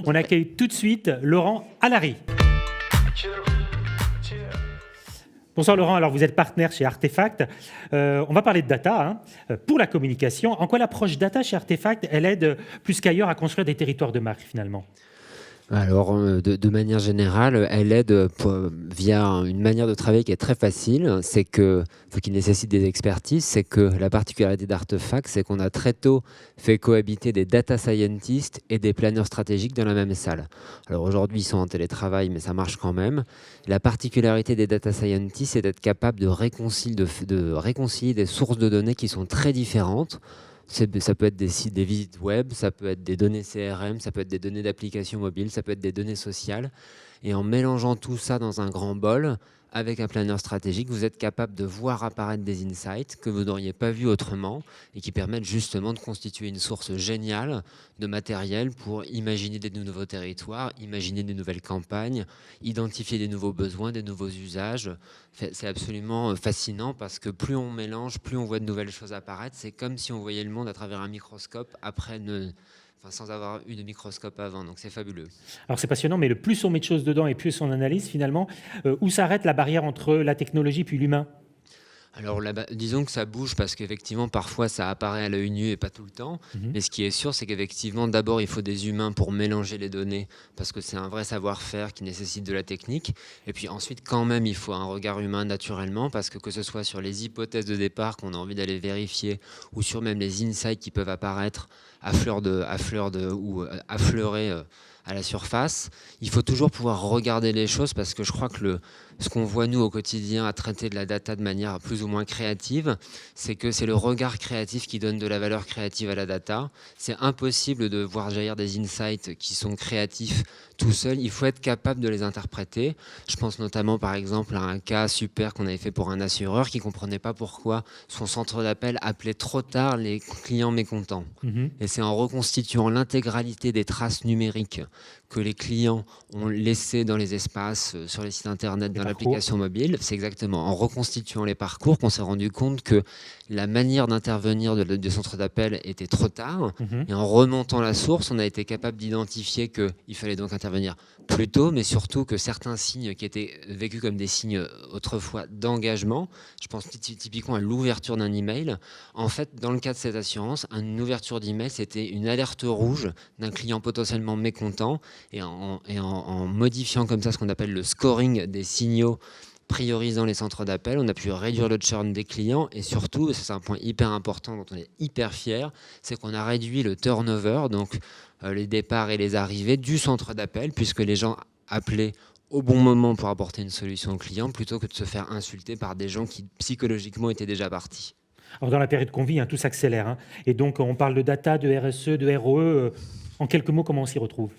On accueille tout de suite Laurent Allary. Bonsoir Laurent, alors vous êtes partenaire chez Artefact. On va parler de data pour la communication. En quoi l'approche data chez Artefact, elle aide plus qu'ailleurs à construire des territoires de marque finalement ? Alors, de manière générale, elle aide via une manière de travailler qui est très facile, c'est que, qui nécessite des expertises, c'est que la particularité d'Artefact, c'est qu'on a très tôt fait cohabiter des data scientists et des planeurs stratégiques dans la même salle. Alors aujourd'hui, ils sont en télétravail, mais ça marche quand même. La particularité des data scientists, c'est d'être capable de réconcilier des sources de données qui sont très différentes. Ça peut être des sites, des visites web, ça peut être des données CRM, ça peut être des données d'applications mobiles, ça peut être des données sociales. Et en mélangeant tout ça dans un grand bol, avec un planeur stratégique, vous êtes capable de voir apparaître des insights que vous n'auriez pas vus autrement et qui permettent justement de constituer une source géniale de matériel pour imaginer des nouveaux territoires, imaginer des nouvelles campagnes, identifier des nouveaux besoins, des nouveaux usages. C'est absolument fascinant parce que plus on mélange, plus on voit de nouvelles choses apparaître. C'est comme si on voyait le monde à travers un microscope sans avoir eu de microscope avant, donc c'est fabuleux. Alors c'est passionnant, mais le plus on met de choses dedans et plus on analyse finalement, où s'arrête la barrière entre la technologie puis l'humain ? Alors disons que ça bouge parce qu'effectivement parfois ça apparaît à l'œil nu et pas tout le temps. Mais ce qui est sûr, c'est qu'effectivement d'abord il faut des humains pour mélanger les données parce que c'est un vrai savoir-faire qui nécessite de la technique. Et puis ensuite quand même il faut un regard humain naturellement parce que ce soit sur les hypothèses de départ qu'on a envie d'aller vérifier ou sur même les insights qui peuvent apparaître affleurer à la surface, il faut toujours pouvoir regarder les choses parce que je crois que ce qu'on voit nous au quotidien à traiter de la data de manière plus ou moins créative, c'est que c'est le regard créatif qui donne de la valeur créative à la data. C'est impossible de voir jaillir des insights qui sont créatifs tout seul. Il faut être capable de les interpréter. Je pense notamment par exemple à un cas super qu'on avait fait pour un assureur qui ne comprenait pas pourquoi son centre d'appel appelait trop tard les clients mécontents. Et c'est en reconstituant l'intégralité des traces numériques que les clients ont laissé dans les espaces, sur les sites internet, dans l'application mobile. C'est exactement en reconstituant les parcours qu'on s'est rendu compte que la manière d'intervenir du centre d'appel était trop tard. Et en remontant la source, on a été capable d'identifier qu'il fallait donc intervenir plus tôt, mais surtout que certains signes qui étaient vécus comme des signes autrefois d'engagement, je pense typiquement à l'ouverture d'un email, en fait, dans le cas de cette assurance, une ouverture d'email, c'était une alerte rouge d'un client potentiellement mécontent. Et en modifiant comme ça ce qu'on appelle le scoring des signaux, priorisant les centres d'appel, on a pu réduire le churn des clients et surtout, c'est un point hyper important dont on est hyper fier, c'est qu'on a réduit le turnover, donc les départs et les arrivées du centre d'appel, puisque les gens appelaient au bon moment pour apporter une solution au client plutôt que de se faire insulter par des gens qui psychologiquement étaient déjà partis. Alors dans la période qu'on vit, tout s'accélère. Et donc on parle de data, de RSE, de ROE. En quelques mots, comment on s'y retrouve ?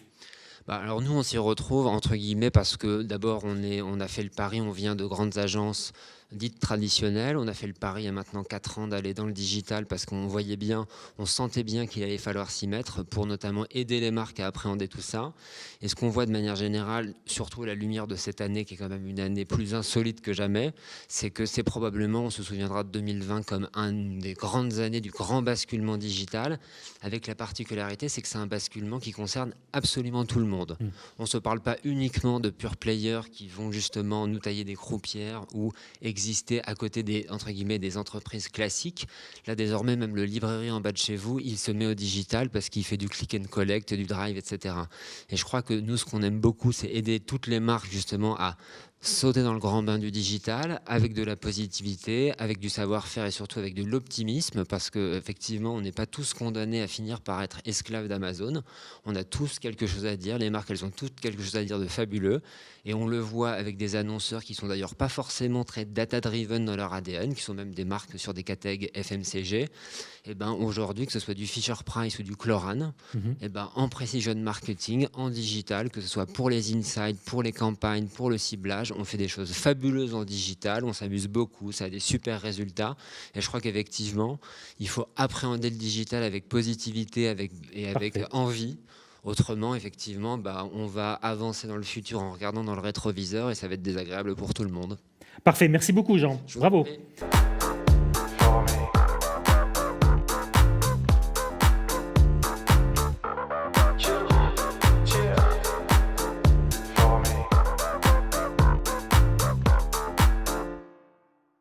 Alors nous, on s'y retrouve entre guillemets parce que d'abord, on a fait le pari, on vient de grandes agences dites traditionnelles. On a fait le pari il y a maintenant 4 ans d'aller dans le digital parce qu'on voyait bien, on sentait bien qu'il allait falloir s'y mettre pour notamment aider les marques à appréhender tout ça. Et ce qu'on voit de manière générale, surtout à la lumière de cette année qui est quand même une année plus insolite que jamais, c'est que c'est probablement, on se souviendra de 2020 comme une des grandes années du grand basculement digital, avec la particularité, c'est que c'est un basculement qui concerne absolument tout le monde. On ne se parle pas uniquement de pure players qui vont justement nous tailler des croupières ou exister à côté entre guillemets, des entreprises classiques. Là, désormais, même le librairie en bas de chez vous, il se met au digital parce qu'il fait du click and collect, du drive, etc. Et je crois que nous, ce qu'on aime beaucoup, c'est aider toutes les marques justement à sauter dans le grand bain du digital avec de la positivité, avec du savoir-faire et surtout avec de l'optimisme parce qu'effectivement, on n'est pas tous condamnés à finir par être esclaves d'Amazon. On a tous quelque chose à dire. Les marques, elles ont toutes quelque chose à dire de fabuleux. Et on le voit avec des annonceurs qui sont d'ailleurs pas forcément très data-driven dans leur ADN, qui sont même des marques sur des catégories FMCG. Et aujourd'hui, que ce soit du Fisher-Price ou du Chlorane, en precision marketing, en digital, que ce soit pour les insights, pour les campagnes, pour le ciblage, on fait des choses fabuleuses en digital, on s'amuse beaucoup, ça a des super résultats. Et je crois qu'effectivement, il faut appréhender le digital avec positivité avec envie. Autrement, effectivement, on va avancer dans le futur en regardant dans le rétroviseur et ça va être désagréable pour tout le monde. Parfait, merci beaucoup Jean. Bravo.